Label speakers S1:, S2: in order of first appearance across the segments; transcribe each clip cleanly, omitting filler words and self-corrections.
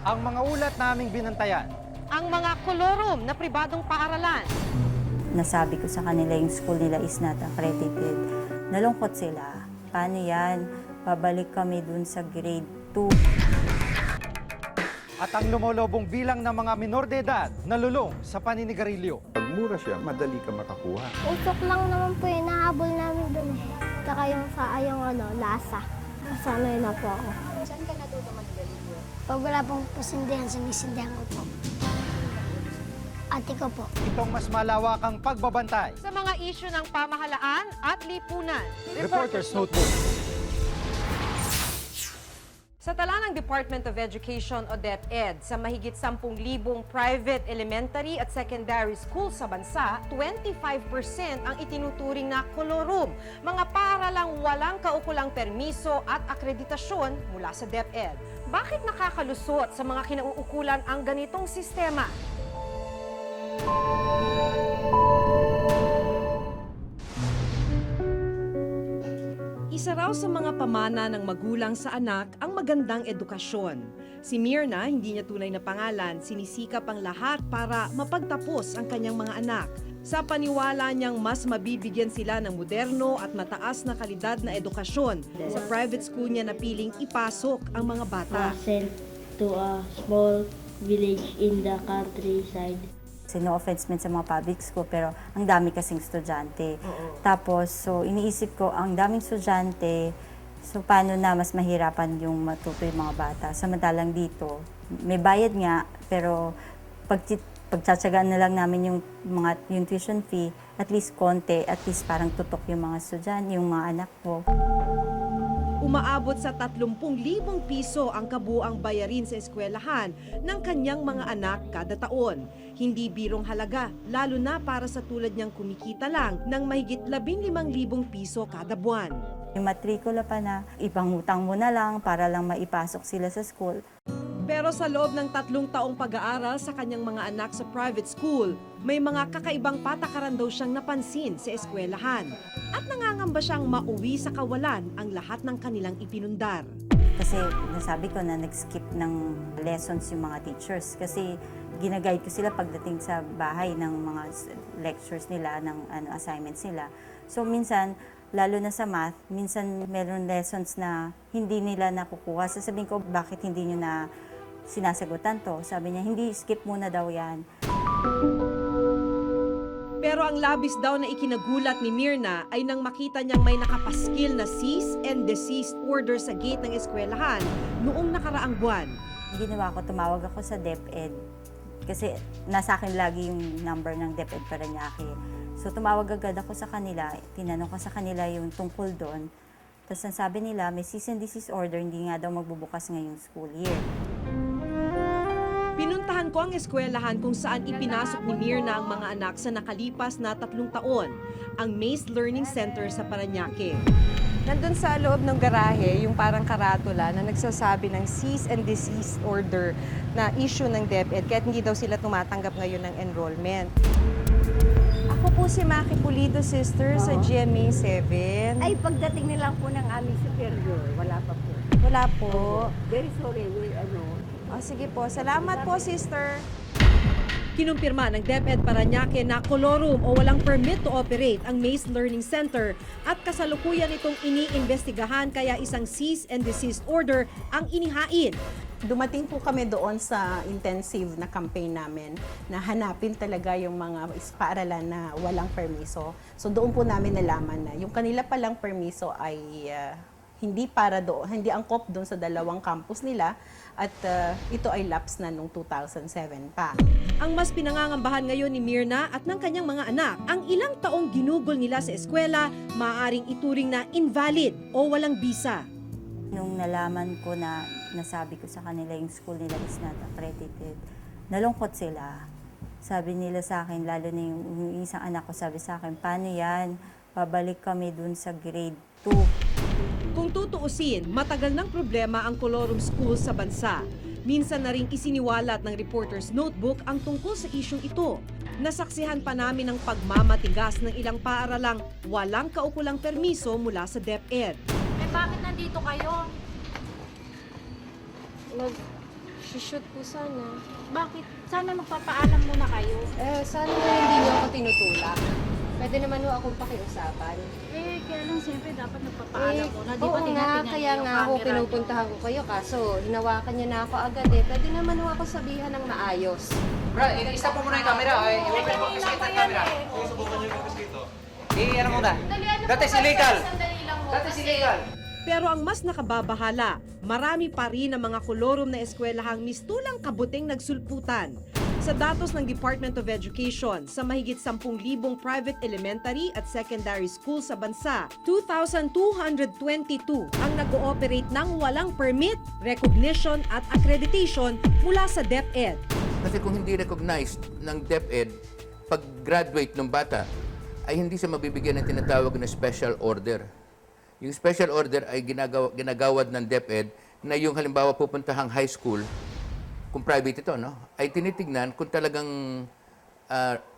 S1: Ang mga ulat naming binantayan.
S2: Ang mga kolorum na pribadong paaralan.
S3: Nasabi ko sa kanila yung school nila is not accredited. Nalungkot sila. Paano yan? Babalik kami dun sa grade 2.
S1: At ang lumolobong bilang ng mga minor de edad na lulong sa paninigarilyo.
S4: Pag mura siya, madali ka makakuha.
S5: Usok lang naman po yung nahabol namin doon. Tsaka yung lasa. Sanay na po ako.
S6: Saan ka natuto mag-galigyo?
S5: Pag wala pong pasindihan, sinisindihan ko po. Ate ko po.
S1: Itong mas malawakang pagbabantay.
S2: Sa mga isyu ng pamahalaan at lipunan.
S1: Reporter's Notebook.
S2: Sa tala ng Department of Education o DepEd, sa mahigit 10,000 private elementary at secondary schools sa bansa, 25% ang itinuturing na kolorum, mga paaralang walang kaukulang permiso at akreditasyon mula sa DepEd. Bakit nakakalusot sa mga kinauukulan ang ganitong sistema? Isa raw sa mga pamana ng magulang sa anak ang magandang edukasyon. Si Mirna, hindi niya tunay na pangalan, sinisikap ang lahat para mapagtapos ang kanyang mga anak. Sa paniwala niyang mas mabibigyan sila ng moderno at mataas na kalidad na edukasyon, sa private school niya napiling ipasok ang mga bata.
S7: Sent to a small village in the countryside.
S3: No offense man sa mga public school, pero ang dami kasing estudyante. Tapos, so iniisip ko, ang daming estudyante, so paano na mas mahirapan yung matuto yung mga bata. Samantalang dito, may bayad nga, pero pagtsatsagaan na lang namin yung tuition fee, at least konti, at least parang tutok yung mga estudyante, yung mga anak ko.
S2: Umaabot sa 30,000 piso ang kabuang bayarin sa eskwelahan ng kanyang mga anak kada taon. Hindi birong halaga, lalo na para sa tulad niyang kumikita lang ng mahigit 15,000 piso kada buwan.
S3: Yung matrikula pa na, ibang utang mo na lang para lang maipasok sila sa school.
S2: Pero sa loob ng 3 taong pag-aaral sa kanyang mga anak sa private school, may mga kakaibang patakaran daw siyang napansin sa eskwelahan. At nangangamba siyang mauwi sa kawalan ang lahat ng kanilang ipinundar.
S3: Kasi nasabi ko na nag-skip ng lessons yung mga teachers. Kasi ginaguide ko sila pagdating sa bahay ng mga lectures nila, ng assignments nila. So minsan, lalo na sa math, minsan meron lessons na hindi nila nakukuha. Sasabihin ko, bakit hindi nyo na sinasagutan to? Sabi niya, hindi, skip muna daw yan.
S2: Pero ang labis daw na ikinagulat ni Mirna ay nang makita niyang may nakapaskil na cease and desist order sa gate ng eskwelahan noong nakaraang buwan.
S3: Ginawa ko, tumawag ako sa DepEd. Kasi nasa akin lagi yung number ng DepEd Parañaque. So tumawag agad ako sa kanila, tinanong ko sa kanila yung tungkol doon. Tapos ang sabi nila, may cease and desist order, hindi nga daw magbubukas ngayong school year.
S2: Pinuntahan ko ang eskwelahan kung saan ipinasok ni Mirna ang mga anak sa nakalipas na 3 taon, ang Maze Learning Center sa Parañaque. Nandun sa loob ng garahe, yung parang karatula na nagsasabi ng cease and desist order na issue ng DepEd, kahit hindi daw sila tumatanggap ngayon ng enrollment. Ako po si Maki Pulido, sister, sa GMA 7.
S6: Ay, pagdating na lang po ng aming superior, wala pa po.
S2: Wala po.
S6: Very sorry,
S2: Sige po. Salamat po, sister. Kinumpirma ng DepEd Parañaque na kolorum o walang permit to operate ang Maze Learning Center at kasalukuyan itong iniimbestigahan kaya isang cease and desist order ang inihain.
S8: Dumating po kami doon sa intensive na campaign namin na hanapin talaga yung mga paaralan na walang permiso. So doon po namin nalaman na yung kanila palang permiso ay hindi para doon, hindi angkop doon sa 2 campus nila at ito ay lapse na noong 2007 pa.
S2: Ang mas pinangangambahan ngayon ni Mirna at ng kanyang mga anak, ang ilang taong ginugol nila sa eskwela maaaring ituring na invalid o walang bisa.
S3: Nung nalaman ko na nasabi ko sa kanila yung school nila is not accredited, nalungkot sila. Sabi nila sa akin, lalo na yung isang anak ko, sabi sa akin, paano yan? Babalik kami dun sa grade 2.
S2: Kung tutuusin, matagal ng problema ang kolorum school sa bansa. Minsan na rin isiniwalat ng Reporter's Notebook ang tungkol sa isyong ito. Nasaksihan pa namin ang pagmamatigas ng ilang paaralang walang kaukulang permiso mula sa DepEd.
S6: Bakit nandito kayo?
S9: Magsushoot po sana.
S6: Bakit? Sana magpapaalam muna kayo.
S9: Sana hindi niyo ako tinutulak. Pwede naman ho akong pakiusapan.
S6: Kaya lang siyempre dapat nagpapaalam muna. Di ba
S9: Oo nga,
S6: tingnan
S9: kaya nga ako pinupuntahan ko kayo. Kaso hinawakan niyo na ako agad eh. Pwede naman ho ako sabihan ng maayos.
S1: Bro, isa po muna yung camera. I-open mo kasi yung camera. Ano muna? That is illegal. That is illegal.
S2: Pero ang mas nakababahala, marami pa rin ang mga kolorom na eskwelahang mistulang kabuting nagsulputan. Sa datos ng Department of Education, sa mahigit 10,000 private elementary at secondary schools sa bansa, 2,222 ang nag-ooperate ng walang permit, recognition at accreditation mula sa DepEd.
S10: Kasi kung hindi recognized ng DepEd, pag-graduate ng bata, ay hindi siya mabibigyan ng tinatawag na special order. Yung special order ay ginagawad ng DepEd na yung halimbawa pupuntahang high school, kung private ito, no, ay tinitignan kung talagang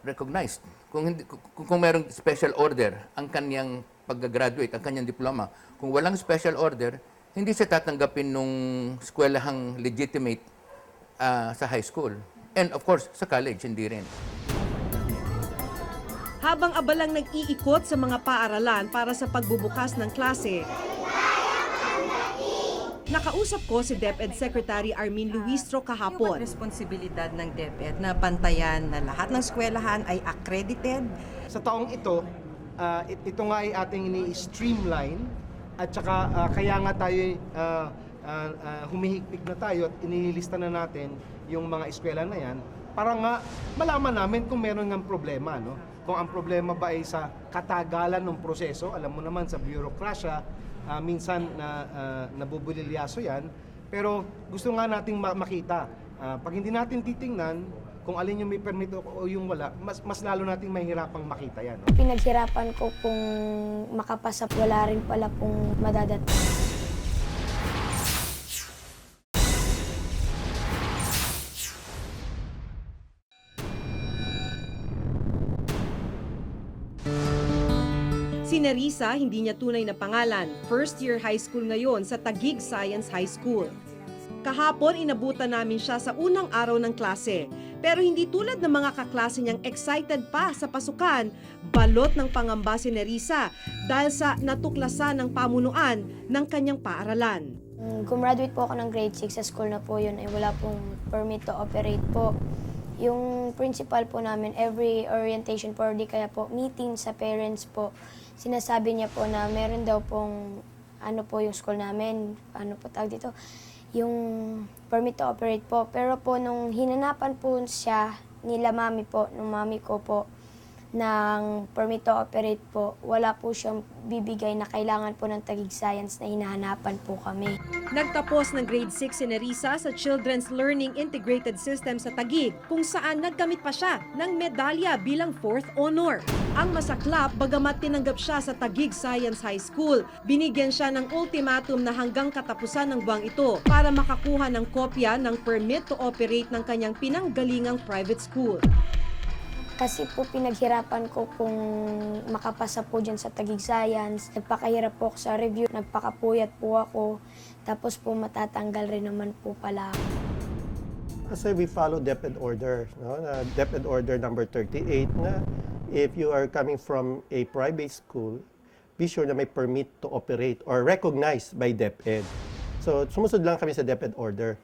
S10: recognized. Kung mayroong special order ang kanyang pag-graduate, ang kanyang diploma. Kung walang special order, hindi siya tatanggapin nung eskwelahang legitimate sa high school. And of course, sa college, hindi rin.
S2: Habang abalang nag-iikot sa mga paaralan para sa pagbubukas ng klase, nakausap ko si DepEd Secretary Armin Luistro kahapon.
S11: Yung responsibilidad ng DepEd na bantayan na lahat ng eskwelahan ay accredited.
S12: Sa taong ito, ito nga ay ating ini-streamline at saka kaya nga tayo humihigpig na tayo at inilista na natin yung mga eskwela na yan para nga malaman namin kung meron ng problema, no? Kung ang problema ba ay sa katagalan ng proseso, alam mo naman sa bureaucracia, minsan nabubulilyaso yan, pero gusto nga nating makita. Pag hindi natin titingnan kung alin yung may permit o yung wala, mas lalo nating mahirapang makita yan. No?
S5: Pinaghirapan ko kung makapasa, wala rin pala pong madadating.
S2: Si Nerissa, hindi niya tunay na pangalan. First year high school ngayon sa Taguig Science High School. Kahapon, inabutan namin siya sa unang araw ng klase. Pero hindi tulad ng mga kaklase niyang excited pa sa pasukan, balot ng pangamba si Nerissa dahil sa natuklasan ng pamunuan ng kanyang paaralan.
S5: Gumraduate po ako ng grade 6 sa school na po yun ay wala pong permit to operate po. Yung principal po namin, every orientation po, di kaya po meeting sa parents po, sinasabi niya po na meron daw pong, yung school namin, po tawag dito, yung permit to operate po. Pero po, nung hinanapan po siya, nila mami po, nung mami ko po, ng permit to operate po, wala po siyang bibigay na kailangan po ng Taguig Science na hinahanapan po kami.
S2: Nagtapos ng grade 6 si Nerissa sa Children's Learning Integrated System sa Taguig, kung saan nagkamit pa siya ng medalya bilang 4th honor. Ang masaklap, bagamat tinanggap siya sa Taguig Science High School, binigyan siya ng ultimatum na hanggang katapusan ng buwang ito para makakuha ng kopya ng permit to operate ng kanyang pinanggalingang private school.
S5: Kasi po pinaghirapan ko kung makapasa po dyan sa Taguig Science. Nagpakahirap po ako sa review, nagpakapuyat po ako. Tapos po matatanggal rin naman po pala ako.
S12: Kasi we follow DepEd order, no? DepEd order number 38 na if you are coming from a private school, be sure na may permit to operate or recognized by DepEd. So sumunod lang kami sa DepEd order.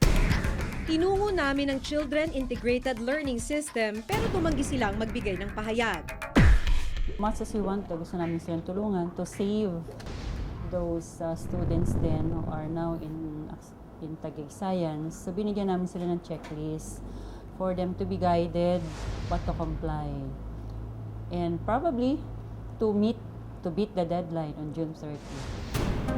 S2: Tinungo namin ang Children Integrated Learning System pero tumanggi silang magbigay ng pahayag.
S7: Much as we want to, gusto namin silang tulungan to save those students then who are now in Taguig Science. So binigyan namin sila ng checklist for them to be guided what to comply. And probably to beat the deadline on June 30.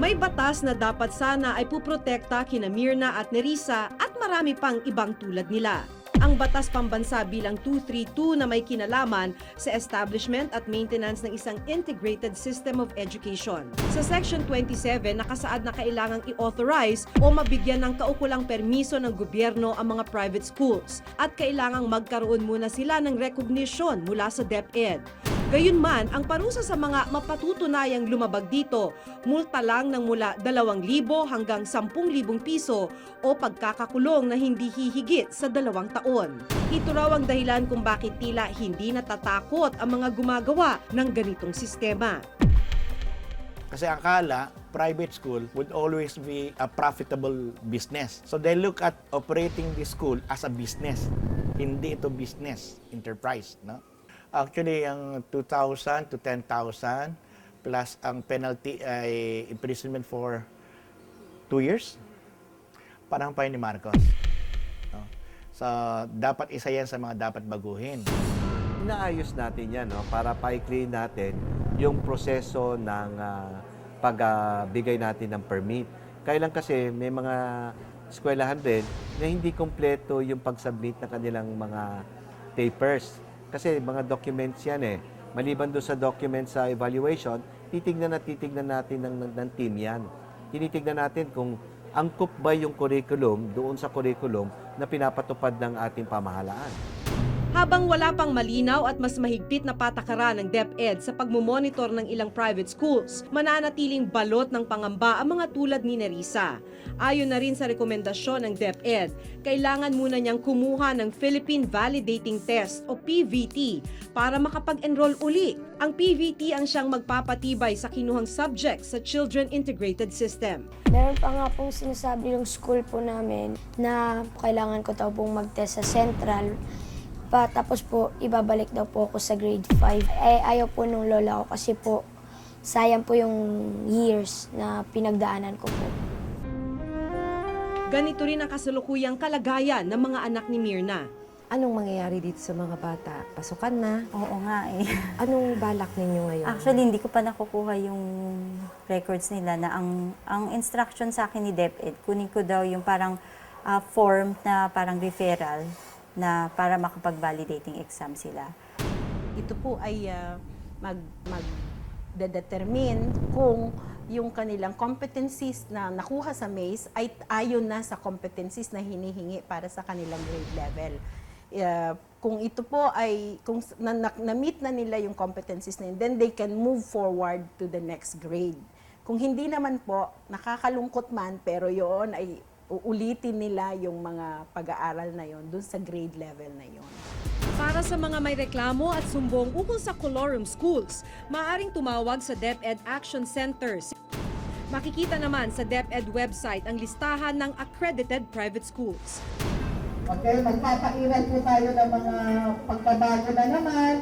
S2: May batas na dapat sana ay puprotekta kina Mirna at Nerissa at marami pang ibang tulad nila. Ang Batas Pambansa bilang 232 na may kinalaman sa establishment at maintenance ng isang integrated system of education. Sa Section 27, nakasaad na kailangang i-authorize o mabigyan ng kaukulang permiso ng gobyerno ang mga private schools at kailangang magkaroon muna sila ng recognition mula sa DepEd. Gayunman, ang parusa sa mga mapatutunayang lumabag dito, multa lang ng mula 2,000 hanggang 10,000 piso o pagkakakulong na hindi hihigit sa 2 taon. Ito raw ang dahilan kung bakit tila hindi natatakot ang mga gumagawa ng ganitong sistema.
S13: Kasi akala, private school would always be a profitable business. So they look at operating this school as a business. Hindi ito business, enterprise, no? Actually, ang 2,000 to 10,000 plus ang penalty ay imprisonment for 2 years. Parang pa yun ni Marcos. No? So, dapat isa yan sa mga dapat baguhin.
S14: Inaayos natin yan, no? Para paikliin natin yung proseso ng pagbigay natin ng permit. Kailan kasi may mga eskwelahan din na hindi kompleto yung pag-submit ng kanilang mga papers. Kasi mga documents yan eh. Maliban doon sa documents sa evaluation, titignan natin ng team yan. Tinitignan natin kung angkop ba yung curriculum doon sa curriculum na pinapatupad ng ating pamahalaan.
S2: Habang wala pang malinaw at mas mahigpit na patakaran ng DepEd sa pagmumonitor ng ilang private schools, mananatiling balot ng pangamba ang mga tulad ni Nerissa. Ayon na rin sa rekomendasyon ng DepEd, kailangan muna niyang kumuha ng Philippine Validating Test o PVT para makapag-enroll uli. Ang PVT ang siyang magpapatibay sa kinuhang subject sa Children Integrated System.
S5: Meron pa nga pong sinasabi yung school po namin na kailangan ko daw pong mag-test sa Central. Tapos po, ibabalik daw po ako sa grade 5. Ayaw po nung lola ko kasi po, sayang po yung years na pinagdaanan ko po.
S2: Ganito rin ang kasalukuyang kalagayan ng mga anak ni Mirna.
S11: Anong mangyayari dito sa mga bata? Pasukan na?
S3: Oo nga eh.
S11: Anong balak ninyo ngayon?
S3: Actually, hindi ko pa nakukuha yung records nila na ang instruction sa akin ni DepEd, kunin ko daw yung parang form na parang referral na para makapag-validating exam sila.
S8: Ito po ay mag-determine kung yung kanilang competencies na nakuha sa MACE ay ayon na sa competencies na hinihingi para sa kanilang grade level. Kung ito po ay, kung na-meet na nila yung competencies na yun, then they can move forward to the next grade. Kung hindi naman po, nakakalungkot man, pero yun ay uulitin nila yung mga pag-aaral na yon dun sa grade level na yon.
S2: Para sa mga may reklamo at sumbong ukol sa colorum schools, maaaring tumawag sa DepEd Action Centers. Makikita naman sa DepEd website ang listahan ng accredited private schools.
S6: Okay, magpapairal po tayo ng mga pagbabago na naman.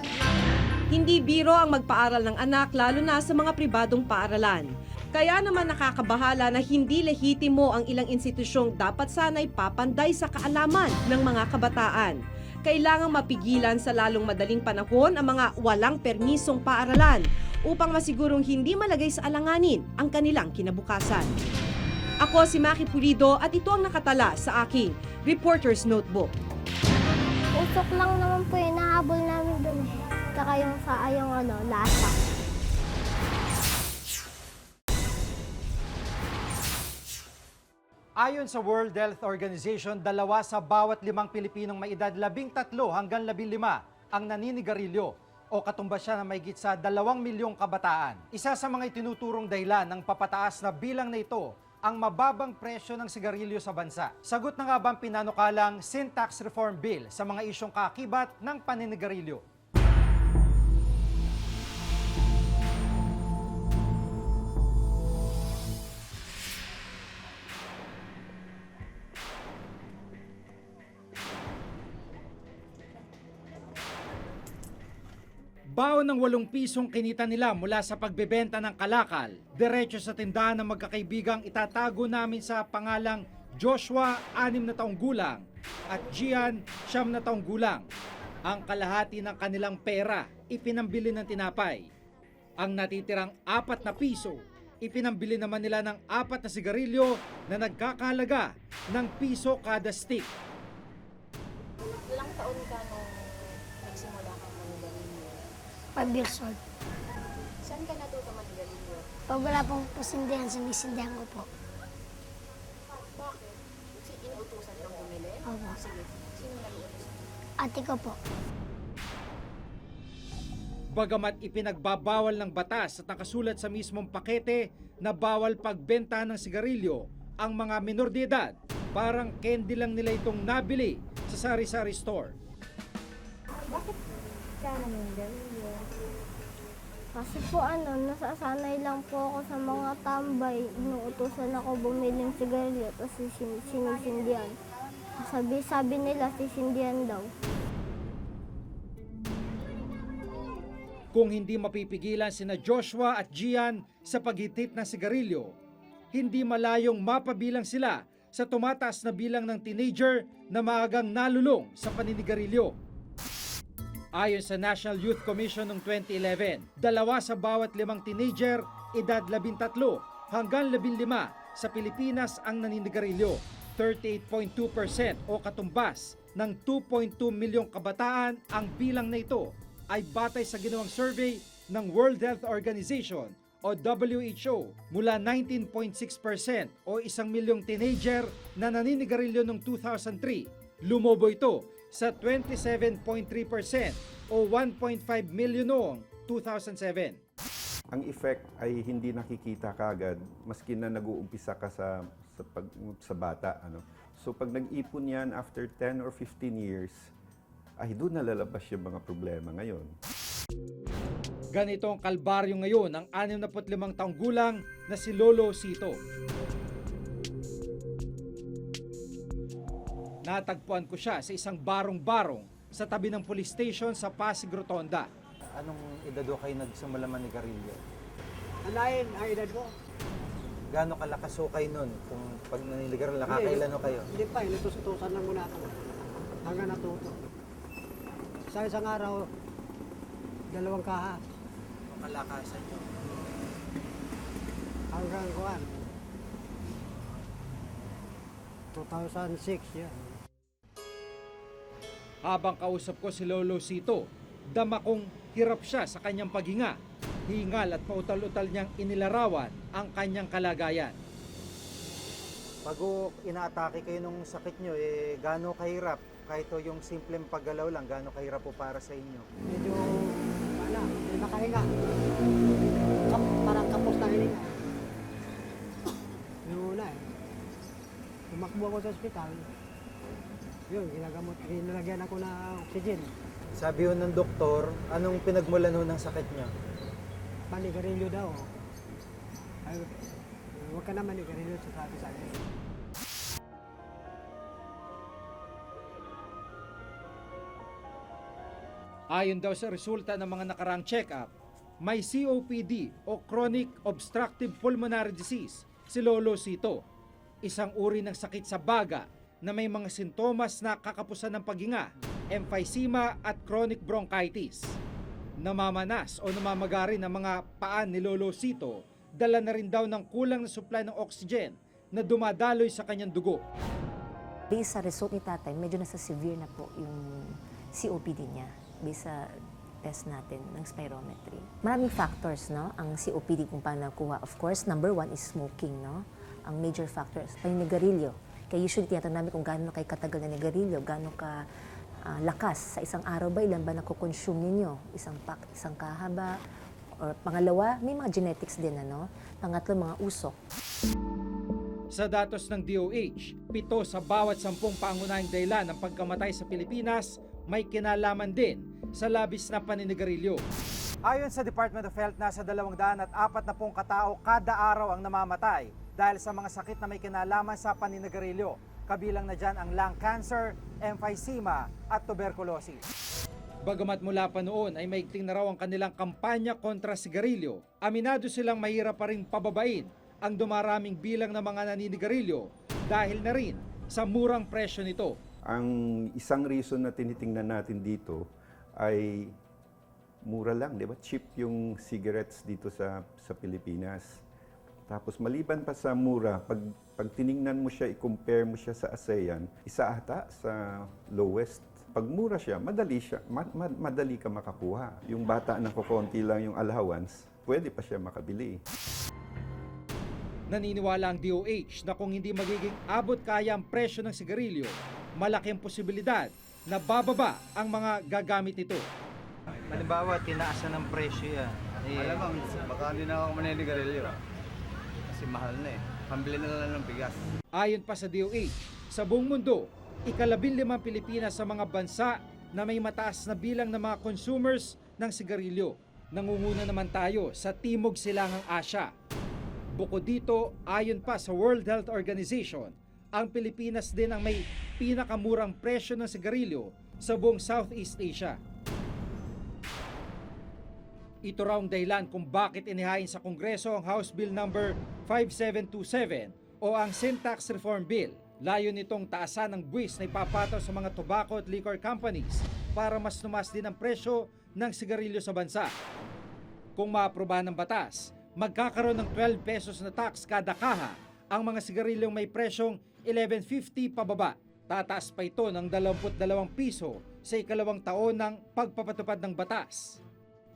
S2: Hindi biro ang magpaaral ng anak lalo na sa mga pribadong paaralan. Kaya naman nakakabahala na hindi lehitimo ang ilang institusyong dapat sana'y papanday sa kaalaman ng mga kabataan. Kailangang mapigilan sa lalong madaling panahon ang mga walang permisong paaralan upang masigurong hindi malagay sa alanganin ang kanilang kinabukasan. Ako si Maki Pulido at ito ang nakatala sa aking Reporter's Notebook.
S5: Usok lang naman po yung nahabol namin dun eh. Saka yung sa lasa.
S1: Ayon sa World Health Organization, 2 sa bawat 5 Pilipinong may edad 13 hanggang 15 ang naninigarilyo o katumbas siya na mahigit sa 2 milyong kabataan. Isa sa mga itinuturong dahilan ng papataas na bilang na ito ang mababang presyo ng sigarilyo sa bansa. Sagot na nga ba ang pinanukalang Sin Tax Reform Bill sa mga isyong kaakibat ng paninigarilyo? Baon ng 8 pisong kinita nila mula sa pagbebenta ng kalakal, diretso sa tindahan ng magkakaibigang itatago namin sa pangalang Joshua, 6 na taong gulang, at Gian, 9 na taong gulang. Ang kalahati ng kanilang pera, ipinambili ng tinapay. Ang natitirang 4 na piso, ipinambili naman nila ng 4 na sigarilyo na nagkakahalaga ng piso kada stick.
S5: Ilang taon ka nung nagsimula ka manigarilyo? 5 years old.
S9: Saan ka natuto manigarilyo?
S5: Pag wala pong pasindihan, sinisindihan ko po.
S9: Bakit? Inuutusan kang bumili?
S5: Opo.
S9: Sige. Sino nag-uutos?
S5: Ate ko po.
S1: Bagamat ipinagbabawal ng batas at nakasulat sa mismong pakete na bawal pagbenta ng sigarilyo ang mga minor de edad, parang candy lang nila itong nabili sa sari-sari store.
S5: Bakit ka naman ganyan? Kasi po nasasanay lang po ako sa mga tambay. Inuutosan ako bumiling sigarilyo tapos sinisindihan. Sabi nila sisindihan daw.
S1: Kung hindi mapipigilan sina Joshua at Gian sa paghitit ng sigarilyo, hindi malayong mapabilang sila sa tumataas na bilang ng teenager na maagang nalulong sa paninigarilyo. Ayon sa National Youth Commission noong 2011, 2 sa bawat 5 teenager edad 13 hanggang 15 sa Pilipinas ang naninigarilyo. 38.2% o katumbas ng 2.2 milyong kabataan ang bilang na ito ay batay sa ginawang survey ng World Health Organization o WHO mula 19.6% o 1 milyong teenager na naninigarilyo noong 2003. Lumobo ito sa 27.3% o 1.5 milyon noong 2007.
S4: Ang effect ay hindi nakikita kaagad maski na nag-uumpisa ka sa bata. So pag nag-ipon yan after 10 or 15 years, ay doon nalalabas yung mga problema ngayon.
S1: Ganito ang kalbaryo ngayon ng 65 taong gulang na si Lolo Sito. Natagpuan ko siya sa isang barong-barong sa tabi ng police station sa Pasig Rotonda.
S15: Anong edad ho kayo nagsimula manigarilyo?
S6: Alain, ang edad ko.
S15: Gaano kalakas ho kayo nun? Kung pag naniligarilyo, nakakailan ho kayo?
S6: Hindi pa, inutusan lang muna ako. Hanggang natuto. Sa isang araw, 2 kaha.
S15: Ang kalakasan nyo?
S6: Hanggang kuwan. 2006 yan.
S1: Habang kausap ko si Lolo Sito, dama kong hirap siya sa kanyang paghinga. Hingal at pautal-utal niyang inilarawan ang kanyang kalagayan.
S15: Pag inaatake kayo nung sakit nyo, gaano kahirap? Kahit yung simpleng paggalaw lang, gaano kahirap po para sa inyo?
S6: Medyo, hindi makahinga. Parang kapos na hininga. Yung una tumakbo ako sa ospital. Yun, ginalagyan ako ng oxygen.
S15: Sabi ho ng doktor, anong pinagmulan ho ng sakit nyo?
S6: Manigarilyo daw. Ay, huwag ka na manigarilyo sa sabi sa akin.
S1: Ayon daw sa resulta ng mga nakarang check-up, may COPD o Chronic Obstructive Pulmonary Disease si Lolo Sito, isang uri ng sakit sa baga na may mga sintomas na kakapusan ng paghinga, emphysema at chronic bronchitis. Namamanas o namamagari ng mga paan ni Lolo Sito, dala na rin daw ng kulang na supply ng oxygen na dumadaloy sa kanyang dugo.
S16: Based sa result ni tatay, medyo nasa severe na po yung COPD niya. Based sa test natin ng spirometry. Maraming factors, no? Ang COPD kung paano nakuha. Of course, number 1 is smoking, no? Ang major factors, paninigarilyo. Kaya usually tinatanong namin kung gaano kayo katagal na nigarilyo, gaano ka lakas sa isang araw ba, ilan ba nakukonsume ninyo? Isang pack, isang kahaba? Or pangalawa, may mga genetics din, ano? Pangatlo, mga usok.
S1: Sa datos ng DOH, 7 sa bawat 10 pangunahing dahilan ng pagkamatay sa Pilipinas may kinalaman din sa labis na paninigarilyo. Ayon sa Department of Health, nasa 240 katao kada araw ang namamatay dahil sa mga sakit na may kinalaman sa paninigarilyo. Kabilang na dyan ang lung cancer, emphysema at tuberculosis. Bagamat mula pa noon ay maigting na raw ang kanilang kampanya kontra sigarilyo, aminado silang mahirap pa rin pababain ang dumaraming bilang ng mga naninigarilyo dahil na rin sa murang presyo nito.
S4: Ang isang reason na tinitingnan natin dito ay mura lang, di ba? Cheap yung cigarettes dito sa Pilipinas. Tapos maliban pa sa mura, pag tiningnan mo siya, i-compare mo siya sa ASEAN, isa ata sa lowest. Pag mura siya, madali ka makakuha. Yung bata na kukonti lang yung allowance, pwede pa siya makabili.
S1: Naniniwala ang DOH na kung hindi magiging abot kaya ang presyo ng sigarilyo, malaking posibilidad na bababa ang mga gagamit nito.
S15: Halimbawa, tinaasan ng presyo yan.
S17: Alam mo, baka hindi na ako maninigarilyo. Kasi mahal na eh. Pambili na lang ng bigas.
S1: Ayon pa sa DOH, sa buong mundo, 15 Pilipinas sa mga bansa na may mataas na bilang ng mga consumers ng sigarilyo. Nangunguna naman tayo sa Timog Silangang Asya. Bukod dito, ayon pa sa World Health Organization, ang Pilipinas din ang may pinakamurang presyo ng sigarilyo sa buong Southeast Asia. Ito raw ang dahilan kung bakit inihain sa Kongreso ang House Bill number 5727 o ang Sin Tax Reform Bill. Layo nitong taasan ng buwis na ipapataw sa mga tobacco at liquor companies para mas tumaas din ang presyo ng sigarilyo sa bansa. Kung maaprobahan ng batas, magkakaroon ng 12 pesos na tax kada kaha ang mga sigarilyong may presyong 11.50 pababa. Tataas pa ito ng 22 piso sa ikalawang taon ng pagpapatupad ng batas.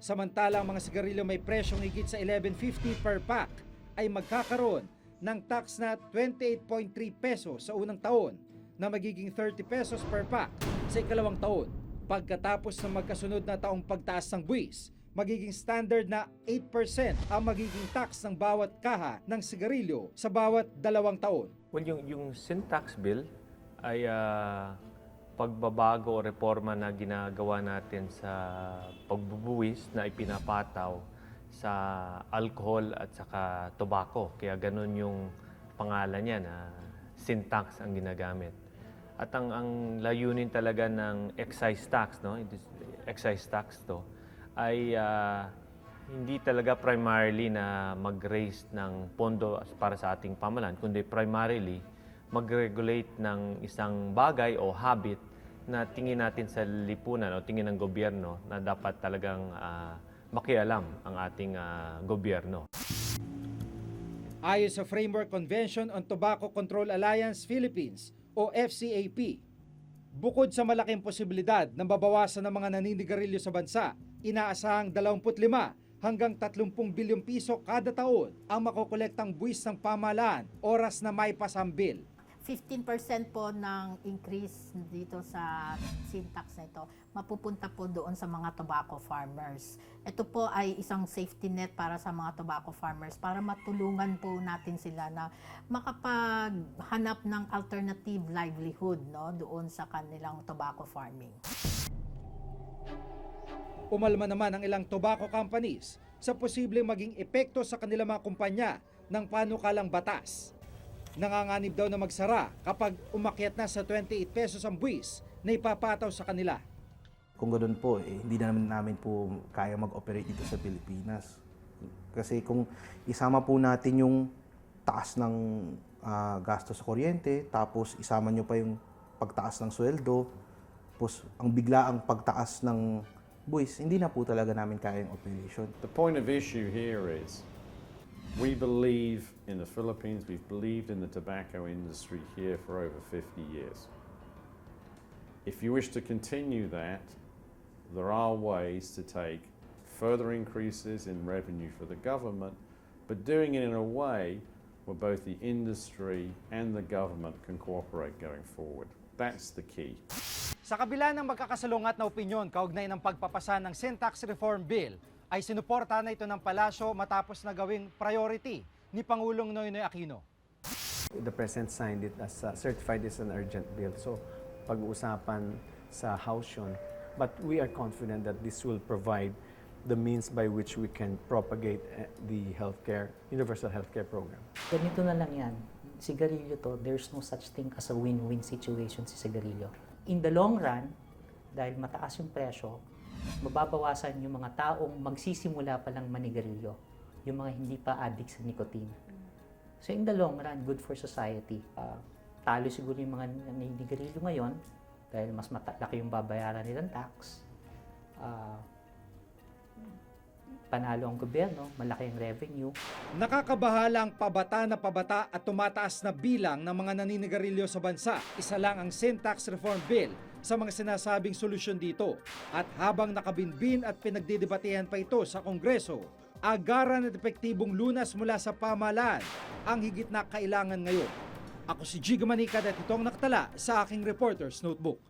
S1: Samantala, ang mga sigarilyo may presyong higit sa 11.50 per pack ay magkakaroon ng tax na 28.3 pesos sa unang taon na magiging 30 pesos per pack sa ikalawang taon. Pagkatapos ng magkasunod na taong pagtaas ng buwis, magiging standard na 8% ang magiging tax ng bawat kaha ng sigarilyo sa bawat 2 taon.
S18: Well, yung Sin Tax Bill ay pagbabago o reforma na ginagawa natin sa pagbubuwis na ipinapataw sa alcohol at saka tobacco. Kaya ganun yung pangalan niya na sin tax ang ginagamit. At ang layunin talaga ng excise tax, no? Excise tax to, ay hindi talaga primarily na mag-raise ng pondo para sa ating pamahalaan, kundi primarily mag-regulate ng isang bagay o habit na tingin natin sa lipunan o tingin ng gobyerno na dapat talagang makialam ang ating gobyerno.
S1: Ayon sa Framework Convention on Tobacco Control Alliance Philippines o FCAP, bukod sa malaking posibilidad na mabawasan ng mga naninigarilyo sa bansa, inaasahang 25 hanggang 30 bilyong piso kada taon ang makokolektang buwis ng pamahalaan oras na may pasang bill.
S19: 15% po ng increase dito sa sin tax na ito, mapupunta po doon sa mga tobacco farmers. Ito po ay isang safety net para sa mga tobacco farmers para matulungan po natin sila na makapaghanap ng alternative livelihood, no, doon sa kanilang tobacco farming.
S1: Umalma naman ang ilang tobacco companies sa posibleng maging epekto sa kanilang mga kumpanya ng panukalang batas. Nanganganib daw na magsara kapag umakyat na sa 28 pesos ang buwis na ipapataw sa kanila.
S20: Kung ganoon po, hindi na namin po kaya mag-operate dito sa Pilipinas. Kasi kung isama po natin yung taas ng gasto sa kuryente, tapos isama nyo pa yung pagtaas ng sweldo, tapos ang biglaang pagtaas ng buwis, hindi na po talaga namin kaya yung operation.
S21: The point of issue here is we believe in the Philippines, we've believed in the tobacco industry here for over 50 years. If you wish to continue that, there are ways to take further increases in revenue for the government, but doing it in a way where both the industry and the government can cooperate going forward. That's the key.
S1: Sa kabila ng magkakasalungat na opinyon kaugnay ng pagpapasa ng Sin Tax Reform Bill, ay sinuportahan na ito ng palasyo matapos na gawing priority ni Pangulong Noynoy Aquino.
S22: The President signed it as certified as an urgent bill. So pag-uusapan sa House yun. But we are confident that this will provide the means by which we can propagate the healthcare, universal healthcare program.
S23: Ganito na lang yan. Sigarilyo to, there's no such thing as a win-win situation si sigarilyo. In the long run, dahil mataas yung presyo, mababawasan yung mga taong magsisimula pa lang manigarilyo, yung mga hindi pa addict sa nicotine. So in the long run, good for society. Talo siguro yung mga naninigarilyo ngayon dahil mas laki yung babayaran nilang tax. Panalo ang gobyerno, malaki ang revenue.
S1: Nakakabahala ang pabata na pabata at tumataas na bilang ng mga naninigarilyo sa bansa. Isa lang ang Sin Tax Reform Bill sa mga sinasabing solusyon dito. At habang nakabinbin at pinagdidebatehan pa ito sa Kongreso, agaran at epektibong lunas mula sa pamahalaan ang higit na kailangan ngayon. Ako si Giga Manicad at ito ang nakatala sa aking Reporter's Notebook.